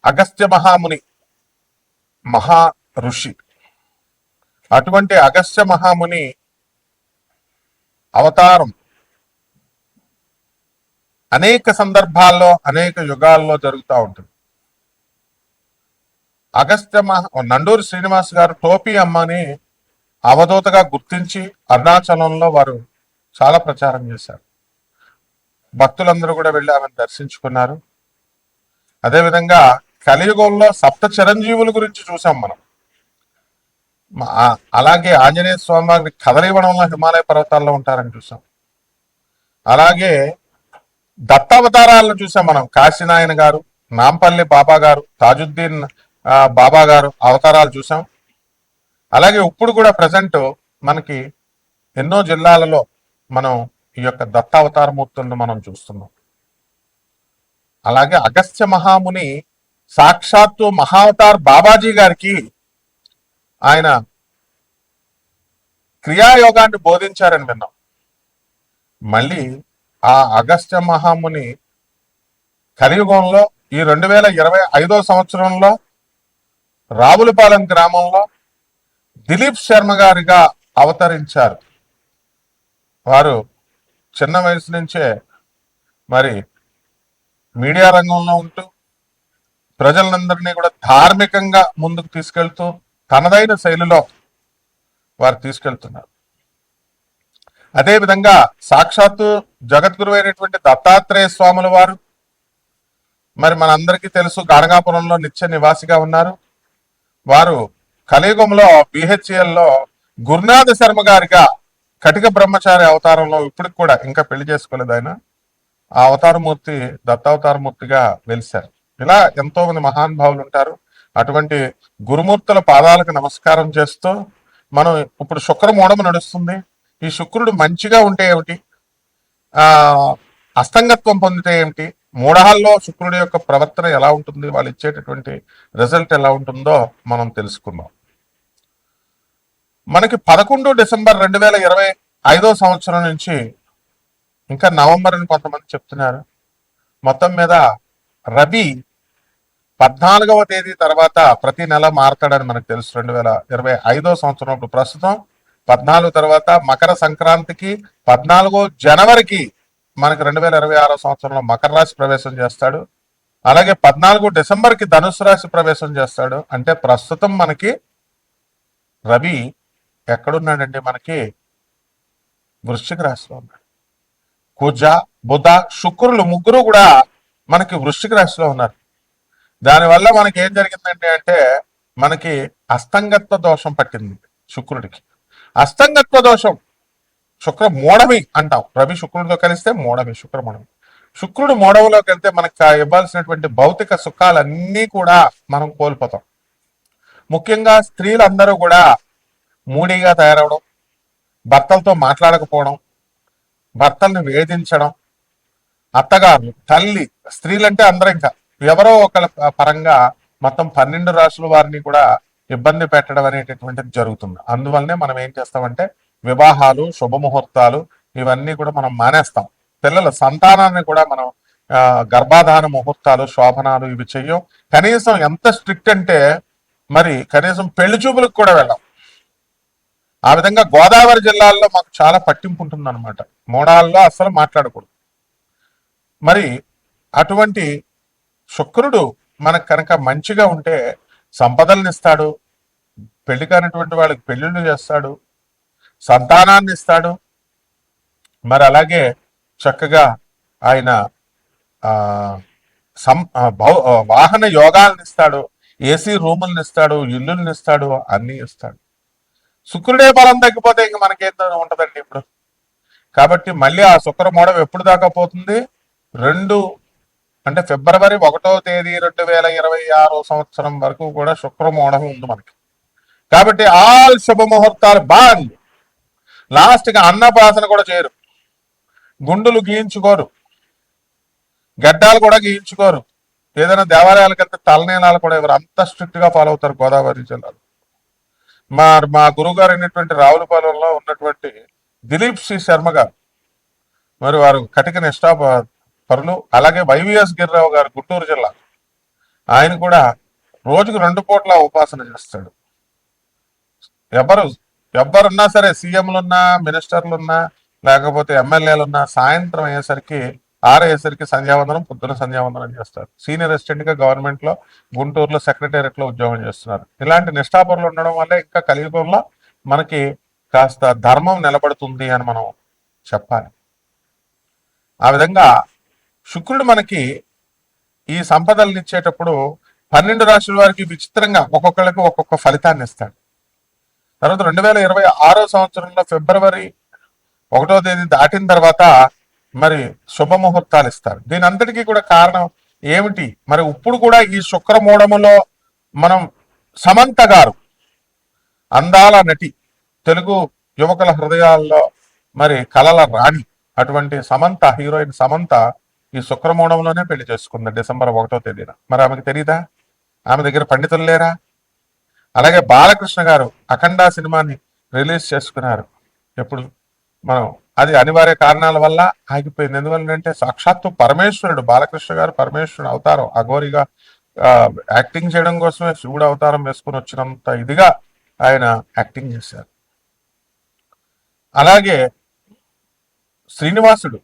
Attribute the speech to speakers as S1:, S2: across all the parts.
S1: అగస్త్య మహాముని మహా ఋషి. అటువంటి అగస్త్య మహాముని అవతారం అనేక సందర్భాల్లో అనేక యుగాల్లో జరుగుతూ ఉంటుంది. నండూరి శ్రీనివాస్ గారు టోపీ అమ్మని అవధూతగా గుర్తించి అరుణాచలంలో వారు చాలా ప్రచారం చేశారు. భక్తులందరూ కూడా వెళ్ళి ఆమెను దర్శించుకున్నారు. అదేవిధంగా కలియుగంలో సప్త చిరంజీవుల గురించి చూసాం మనం. అలాగే ఆంజనేయ స్వామి వారి కదలివనంలో హిమాలయ పర్వతాల్లో ఉంటారని చూసాం. అలాగే దత్తావతారాలను చూసాం మనం. కాశీనాయన గారు, నాంపల్లి బాబా గారు, తాజుద్దీన్ బాబా గారు అవతారాలు చూసాం. అలాగే ఇప్పుడు కూడా ప్రజెంట్ మనకి ఎన్నో జిల్లాలలో మనం ఈ యొక్క దత్తావతార మూర్తులను మనం చూస్తున్నాం. అలాగే అగస్త్య మహాముని సాక్షాత్తు మహావతార్ బాబాజీ గారికి ఆయన క్రియాయోగాన్ని బోధించారని విన్నాం. మళ్ళీ ఆ అగస్త్య మహాముని కలియుగంలో ఈ 2025 సంవత్సరంలో రావులపాలెం గ్రామంలో దిలీప్ శర్మ గారిగా అవతరించారు. వారు చిన్న వయసు నుంచే మరి మీడియా రంగంలో ఉంటూ ప్రజలందరినీ కూడా ధార్మికంగా ముందుకు తీసుకెళ్తూ తనదైన శైలిలో వారు తీసుకెళ్తున్నారు. అదేవిధంగా సాక్షాత్తు జగద్గురు అయినటువంటి దత్తాత్రేయ స్వాముల వారు మరి మనందరికీ తెలుసు గాణగాపురంలో నిత్య నివాసిగా ఉన్నారు. వారు కలియుగంలో బిహెచ్ఎల్లో గురునాథ శర్మ గారిగా కటిక బ్రహ్మచారి అవతారంలో ఇప్పటికి కూడా ఇంకా పెళ్లి చేసుకోలేదు ఆయన. ఆ అవతారమూర్తి దత్తావతారమూర్తిగా వెలిశారు. ఇలా ఎంతో మంది మహానుభావులు ఉంటారు. అటువంటి గురుమూర్తుల పాదాలకు నమస్కారం చేస్తూ మనం ఇప్పుడు శుక్రమూఢము నడుస్తుంది. ఈ శుక్రుడు మంచిగా ఉంటే ఏమిటి, అస్తంగత్వం పొందితే ఏమిటి, మూఢాల్లో శుక్రుడి యొక్క ప్రవర్తన ఎలా ఉంటుంది, వాళ్ళు ఇచ్చేటటువంటి రిజల్ట్ ఎలా ఉంటుందో మనం తెలుసుకుందాం. మనకి 11 డిసెంబర్ 2025 సంవత్సరం నుంచి ఇంకా నవంబర్ అని కొంతమంది చెప్తున్నారు. మొత్తం మీద రవి 14వ తేదీ తర్వాత ప్రతి నెల మారతాడని మనకు తెలుసు. 2025 సంవత్సరం ప్రస్తుతం 14 తర్వాత మకర సంక్రాంతికి 14 జనవరికి మనకి 2026 సంవత్సరంలో మకర రాశి ప్రవేశం చేస్తాడు. అలాగే 14 డిసెంబర్కి ధనుసు రాశి ప్రవేశం చేస్తాడు. అంటే ప్రస్తుతం మనకి రవి ఎక్కడున్నాడంటే మనకి వృశ్చిక రాశిలో ఉన్నాడు. కుజ, బుధ, శుక్రులు ముగ్గురు కూడా మనకి వృశ్చిక రాశిలో ఉన్నారు. దానివల్ల మనకి ఏం జరిగిందంటే అంటే మనకి అస్తంగత్వ దోషం పట్టింది శుక్రుడికి. అస్తంగత్వ దోషం శుక్ర మూఢమి అంటాం. రవి శుక్రుడితో కలిస్తే మూఢమి, శుక్రమూఢమి. శుక్రుడు మూఢవిలోకి వెళ్తే మనకు ఇవ్వాల్సినటువంటి భౌతిక సుఖాలన్నీ కూడా మనం కోల్పోతాం. ముఖ్యంగా స్త్రీలందరూ కూడా మూడీగా తయారవడం, భర్తలతో మాట్లాడకపోవడం, భర్తల్ని వేధించడం, అత్తగారులు, తల్లి, స్త్రీలంటే అందరూ ఇంకా ఎవరో ఒకళ్ళ పరంగా మొత్తం 12 రాశుల వారిని కూడా ఇబ్బంది పెట్టడం అనేటటువంటిది జరుగుతుంది. అందువల్లనే మనం ఏం చేస్తామంటే వివాహాలు, శుభముహూర్తాలు ఇవన్నీ కూడా మనం మానేస్తాం. పిల్లల సంతానాన్ని కూడా మనం గర్భాధాన ముహూర్తాలు, శోభనాలు ఇవి చెయ్యం. కనీసం ఎంత స్ట్రిక్ట్ అంటే మరి కనీసం పెళ్లి చూపులకు కూడా వెళ్ళాం. ఆ విధంగా గోదావరి జిల్లాల్లో మాకు చాలా పట్టింపు ఉంటుంది అనమాట. మూడాల్లో అసలు మాట్లాడకూడదు. మరి అటువంటి శుక్రుడు మనకు కనుక మంచిగా ఉంటే సంపదలను ఇస్తాడు, పెళ్లి కానిటువంటి వాళ్ళకి పెళ్లిళ్ళు చేస్తాడు, సంతానాన్ని ఇస్తాడు. మరి అలాగే చక్కగా ఆయన వాహన యోగాలను ఇస్తాడు, ఏసీ రూములను ఇస్తాడు, ఇల్లుల్ని ఇస్తాడు, అన్ని ఇస్తాడు. శుక్రుడే బలం తగ్గిపోతే ఇంక మనకేం ఉంటదండి ఇప్పుడు. కాబట్టి మళ్ళీ ఆ శుక్రమూఢం ఎప్పుడు దాకా పోతుంది? ఫిబ్రవరి 1వ తేదీ 2026 సంవత్సరం వరకు కూడా శుక్రమూఢం ఉంది మనకి. కాబట్టి ఆల్ శుభముహూర్తాలు బంద్. లాస్ట్గా అన్నప్రాసన కూడా చేయరు, గుండులు గీయించుకోరు, గడ్డాలు కూడా గీయించుకోరు, ఏదైనా దేవాలయాలకు వెళ్తే తలనీలాలు కూడా ఎవరు అంత స్ట్రిక్ట్ గా ఫాలో అవుతారు గోదావరి జిల్లాలో. మా గురువు గారు అయినటువంటి రావులపాలెంలో ఉన్నటువంటి దిలీప్ సి శర్మ గారు, మరి వారు కటిక నిష్ఠా పరులు. అలాగే వైవిఎస్ గిరిరావు గారు గుంటూరు జిల్లా, ఆయన కూడా రోజుకు 2 పూట్ల ఉపాసన చేస్తాడు. ఎవరు ఎవరున్నా సరే, సీఎంలున్నా, మినిస్టర్లున్నా, లేకపోతే ఎమ్మెల్యేలున్నా, సాయంత్రం అయ్యేసరికి 6 అయ్యేసరికి సంధ్యావందనం, పొద్దున సంధ్యావందనం చేస్తారు. సీనియర్ అసిస్టెంట్ గా గవర్నమెంట్ లో గుంటూరులో సెక్రటేరియట్ లో ఉద్యోగం చేస్తున్నారు. ఇలాంటి నిష్ఠాపరులు ఉండడం వల్లే ఇంకా కలియుగంలో మనకి కాస్త ధర్మం నిలబడుతుంది అని మనం చెప్పాలి. ఆ విధంగా శుక్రుడు మనకి ఈ సంపదలను ఇచ్చేటప్పుడు 12 రాశుల వారికి విచిత్రంగా ఒక్కొక్కరికి ఒక్కొక్క ఫలితాన్ని ఇస్తాడు. తర్వాత 2026 సంవత్సరంలో ఫిబ్రవరి 1వ తేదీ దాటిన తర్వాత మరి శుభముహూర్తాలు ఇస్తారు. దీని అంతటికీ కూడా కారణం ఏమిటి? మరి ఇప్పుడు కూడా ఈ శుక్రమూఢములో మనం సమంత గారు, అందాల నటి, తెలుగు యువకుల హృదయాల్లో మరి కలల రాణి అటువంటి సమంత, హీరోయిన్ సమంత ఈ శుక్రమూఢంలోనే పెళ్లి చేసుకుంది డిసెంబర్ 1వ తేదీన. మరి ఆమెకు తెలియదా? ఆమె దగ్గర పండితులు లేరా? అలాగే బాలకృష్ణ గారు అఖండ సినిమాని రిలీజ్ చేసుకున్నారు. ఎప్పుడు మనం అది అనివార్య కారణాల వల్ల ఆగిపోయింది. ఎందువల్లంటే సాక్షాత్తు పరమేశ్వరుడు, బాలకృష్ణ గారు పరమేశ్వరుడు అవతారం, అఘోరిగా యాక్టింగ్ చేయడం కోసమే శివుడు అవతారం వేసుకుని వచ్చినంత ఇదిగా ఆయన యాక్టింగ్ చేశారు. అలాగే శ్రీనివాసుడు,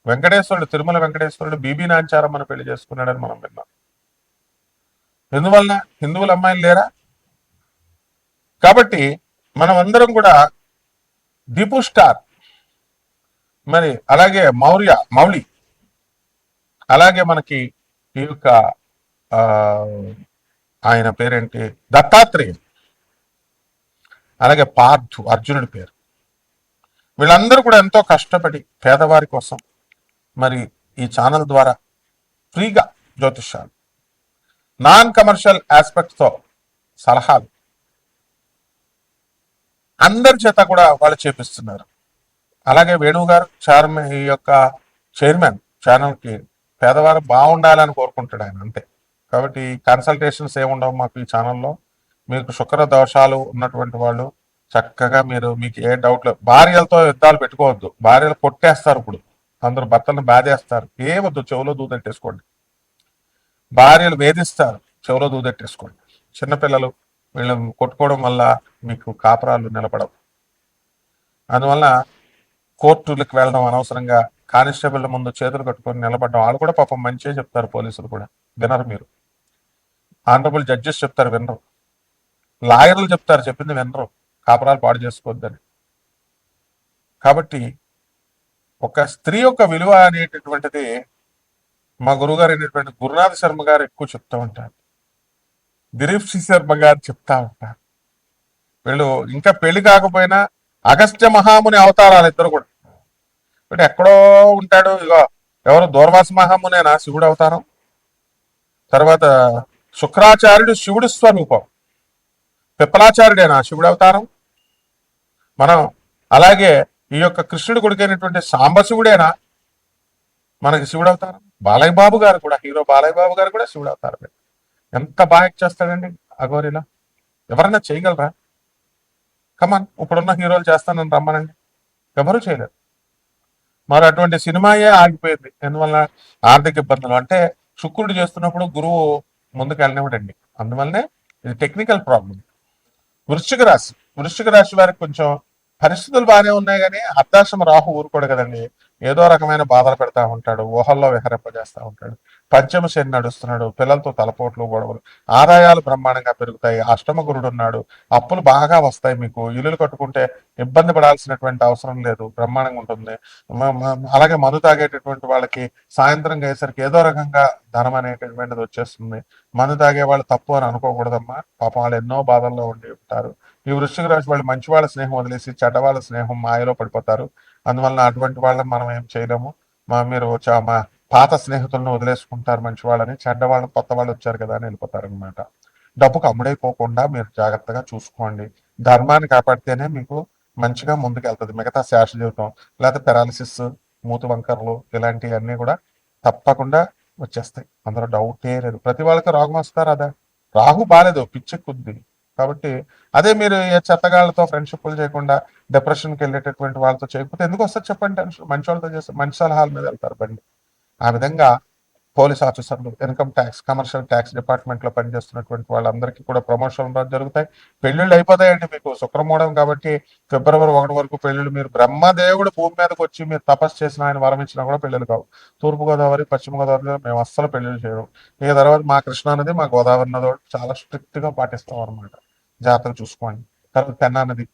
S1: వెంకటేశ్వరుడు, తిరుమల వెంకటేశ్వరుడు బీబీ నాంచారమ్మను పెళ్లి చేసుకున్నాడని మనం విన్నాం. ఎందువల్ల? హిందువుల అమ్మాయిలు లేరా? కాబట్టి మనం అందరం కూడా దీపు స్టార్, మరి అలాగే మౌలి, అలాగే మనకి ఈ యొక్క ఆయన పేరేంటి, దత్తాత్రేయ, అలాగే పార్థు, అర్జునుడి పేరు, వీళ్ళందరూ కూడా ఎంతో కష్టపడి పేదవారి కోసం మరి ఈ ఛానల్ ద్వారా ఫ్రీగా జ్యోతిష్యాలు, నాన్ కమర్షియల్ ఆస్పెక్ట్తో సలహాలు అందరి చేత కూడా వాళ్ళు చేపిస్తున్నారు. అలాగే వేణువు గారు ఈ యొక్క చైర్మన్ ఛానల్కి పేదవారు బాగుండాలని కోరుకుంటాడు ఆయన, అంతే. కాబట్టి కన్సల్టేషన్స్ ఏముండవు మాకు ఈ ఛానల్లో. మీకు శుక్ర దోషాలు ఉన్నటువంటి వాళ్ళు చక్కగా మీకు ఏ డౌట్లు, భార్యలతో యుద్ధాలు పెట్టుకోవద్దు, భార్యలు కొట్టేస్తారు. ఇప్పుడు అందరూ భర్తలను బాధేస్తారు, ఏమొద్దు, చెవులో దూదెట్టేసుకోండి. భార్యలు వేధిస్తారు, చెవులో దూదెట్టేసుకోండి. చిన్నపిల్లలు వీళ్ళని కొట్టుకోవడం వల్ల మీకు కాపురాలు నిలబడవు. అందువల్ల కోర్టులకు వెళ్ళడం అనవసరంగా, కానిస్టేబుల్ ముందు చేతులు కట్టుకొని నిలబడడం, వాళ్ళు కూడా పాపం మంచిగా చెప్తారు, పోలీసులు కూడా వినరు. మీరు ఆనరబుల్ జడ్జెస్ చెప్తారు, వినరు. లాయర్లు చెప్తారు, చెప్పింది వినరు, కాపురాలు పాడు చేసుకోవద్దని. కాబట్టి ఒక స్త్రీ యొక్క విలువ అనేటటువంటిది మా గురుగారు అయినటువంటి గురునాథ్ శర్మ గారు ఎక్కువ చెప్తూ ఉంటారు, దిలీప్ సి శర్మ గారు చెప్తా ఉంటారు. వీళ్ళు ఇంకా పెళ్లి కాకపోయినా అగస్త్య మహాముని అవతారాలు ఇద్దరు కూడా. అంటే ఎక్కడో ఉంటాడు, ఇగో ఎవరు, దూర్వాస మహామునేనా శివుడు అవతారం, తర్వాత శుక్రాచార్యుడు శివుడు స్వరూపం, పిప్పలాచార్యుడేనా శివుడు అవతారం, మనం అలాగే ఈ యొక్క కృష్ణుడు కొడుకైనటువంటి సాంబశివుడేనా మనకి శివుడు అవతారం. బాలయ్య బాబు గారు కూడా, హీరో బాలయ్య బాబు గారు కూడా శివుడు అవతారమే. ఎంత బాగా చేస్తాడండి అఘోరిలా, ఎవరన్నా చేయగలరా? కమాన్, ఇప్పుడున్న హీరోలు చేస్తానని రమ్మనండి, ఎవరు చేయలేరు. మరి అటువంటి సినిమాయే ఆగిపోయింది. ఎందువల్ల? ఆర్థిక ఇబ్బందులు. అంటే శుక్రుడు చేస్తున్నప్పుడు గురువు ముందుకు వెళ్ళనివ్వడండి, అందువల్లనే ఇది టెక్నికల్ ప్రాబ్లం. వృశ్చిక రాశి వారికి కొంచెం పరిస్థితులు బాగానే ఉన్నాయి, కానీ అర్ధాశ్రమ రాహు ఊరుకోడు కదండి, ఏదో రకమైన బాధలు పెడతా ఉంటాడు, ఊహల్లో విహరింపజేస్తూ ఉంటాడు. పంచమ శని నడుస్తున్నాడు, పిల్లలతో తలపోట్లు, గొడవలు. ఆదాయాలు బ్రహ్మాండంగా పెరుగుతాయి. అష్టమ గురుడు ఉన్నాడు, అప్పులు బాగా వస్తాయి. మీకు ఇల్లులు కట్టుకుంటే ఇబ్బంది పడాల్సినటువంటి అవసరం లేదు, బ్రహ్మాండంగా ఉంటుంది. అలాగే మందు తాగేటటువంటి వాళ్ళకి సాయంత్రం అయ్యేసరికి ఏదో రకంగా ధనం అనేటటువంటిది వచ్చేస్తుంది. మందు తాగే వాళ్ళు తప్పు అని అనుకోకూడదమ్మా, పాపం వాళ్ళు ఎన్నో బాధల్లో ఉండి ఉంటారు. ఈ వృశ్చిక రాశి వాళ్ళు మంచి వాళ్ళ స్నేహం వదిలేసి చెడ్డవాళ్ళ స్నేహం మాయలో పడిపోతారు. అందువలన అటువంటి వాళ్ళని మనం ఏం చేయలేము. మీరు మా పాత స్నేహితులను వదిలేసుకుంటారు మంచి వాళ్ళని, చెడ్డవాళ్ళు కొత్త వాళ్ళు వచ్చారు కదా అని వెళ్ళిపోతారు అనమాట. డబ్బుకు అమ్ముడైపోకుండా మీరు జాగ్రత్తగా చూసుకోండి. ధర్మాన్ని కాపాడితేనే మీకు మంచిగా ముందుకు వెళ్తుంది మిగతా శాశ్వత జీవితం. లేకపోతే పెరాలిసిస్, మూతు వంకర్లు ఇలాంటివన్నీ కూడా తప్పకుండా వచ్చేస్తాయి, అందులో డౌటే లేదు. ప్రతి వాళ్ళకి రోగం వస్తారు, అదే రాహు బాలేదు, పిచ్చెక్కుద్ది. కాబట్టి అదే మీరు చెత్తగాళ్ళతో ఫ్రెండ్షిప్లు చేయకుండా డిప్రెషన్కి వెళ్ళేటటువంటి వాళ్ళతో చేయకపోతే ఎందుకు వస్తారు చెప్పండి? టెన్షన్ మంచి వాళ్ళతో చేస్తే మంచి సలహాల మీద వెళ్తారు బండి. ఆ విధంగా పోలీస్ ఆఫీసర్లు, ఇన్కమ్ ట్యాక్స్, కమర్షియల్ ట్యాక్స్ డిపార్ట్మెంట్లో పనిచేస్తున్నటువంటి వాళ్ళందరికీ కూడా ప్రమోషన్లు జరుగుతాయి. పెళ్ళిళ్ళు అయిపోతాయండి మీకు శుక్రమూఢం కాబట్టి. ఫిబ్రవరి 1 వరకు పెళ్ళిళ్ళు. మీరు బ్రహ్మదేవుడు భూమి మీదకి వచ్చి మీరు తపస్సు చేసిన ఆయన వరం ఇచ్చినా కూడా పెళ్ళిళ్ళు కావు. తూర్పుగోదావరి, పశ్చిమ గోదావరిలో మేము అస్సలు పెళ్ళిళ్ళు చేయడం. ఇక తర్వాత మా కృష్ణా నది, మా గోదావరి నది ఒకటి చాలా స్ట్రిక్ట్ గా పాటిస్తాం అనమాట. జాగ్రత్తగా చూసుకోండి. తర్వాత పెన్నా నది,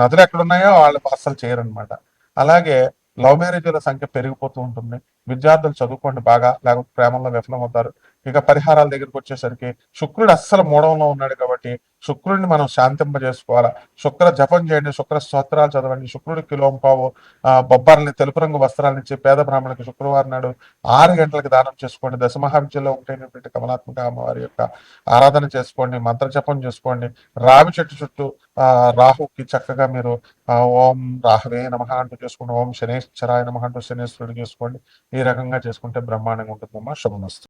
S1: నదులు ఎక్కడున్నాయో వాళ్ళు అస్సలు చేయరనమాట. అలాగే లవ్ మ్యారేజీల సంఖ్య పెరిగిపోతూ ఉంటుంది. విద్యార్థులు చదువుకోండి బాగా, లేకపోతే ప్రేమలో విఫలమవుతారు. ఇక పరిహారాల దగ్గరికి వచ్చేసరికి శుక్రుడు అస్సలు మూఢంలో ఉన్నాడు కాబట్టి శుక్రుడిని మనం శాంతింపజేసుకోవాలా. శుక్ర జపం చేయండి, శుక్ర స్తోత్రాలు చదవండి. శుక్రుడికి కిలోంపావు బొబ్బర్ని, తెలుపు రంగు వస్త్రాలను ఇచ్చి పేద బ్రాహ్మణులకు శుక్రవారం నాడు 6 గంటలకు దానం చేసుకోండి. దశమహావిద్యలో ఒకటైనటువంటి కమలాత్మక అమ్మవారి యొక్క ఆరాధన చేసుకోండి, మంత్ర జపం చేసుకోండి. రావి చెట్టు చుట్టూ రాహుకి చక్కగా మీరు ఓం రాహవే నమః అంటూ చేసుకోండి. ఓం శనేశ్వరాయ నమః అంటూ శనేశ్వరుడు చేసుకోండి. ఈ రకంగా చేసుకుంటే బ్రహ్మాండంగా ఉంటుందమ్మా. శుభమస్తు.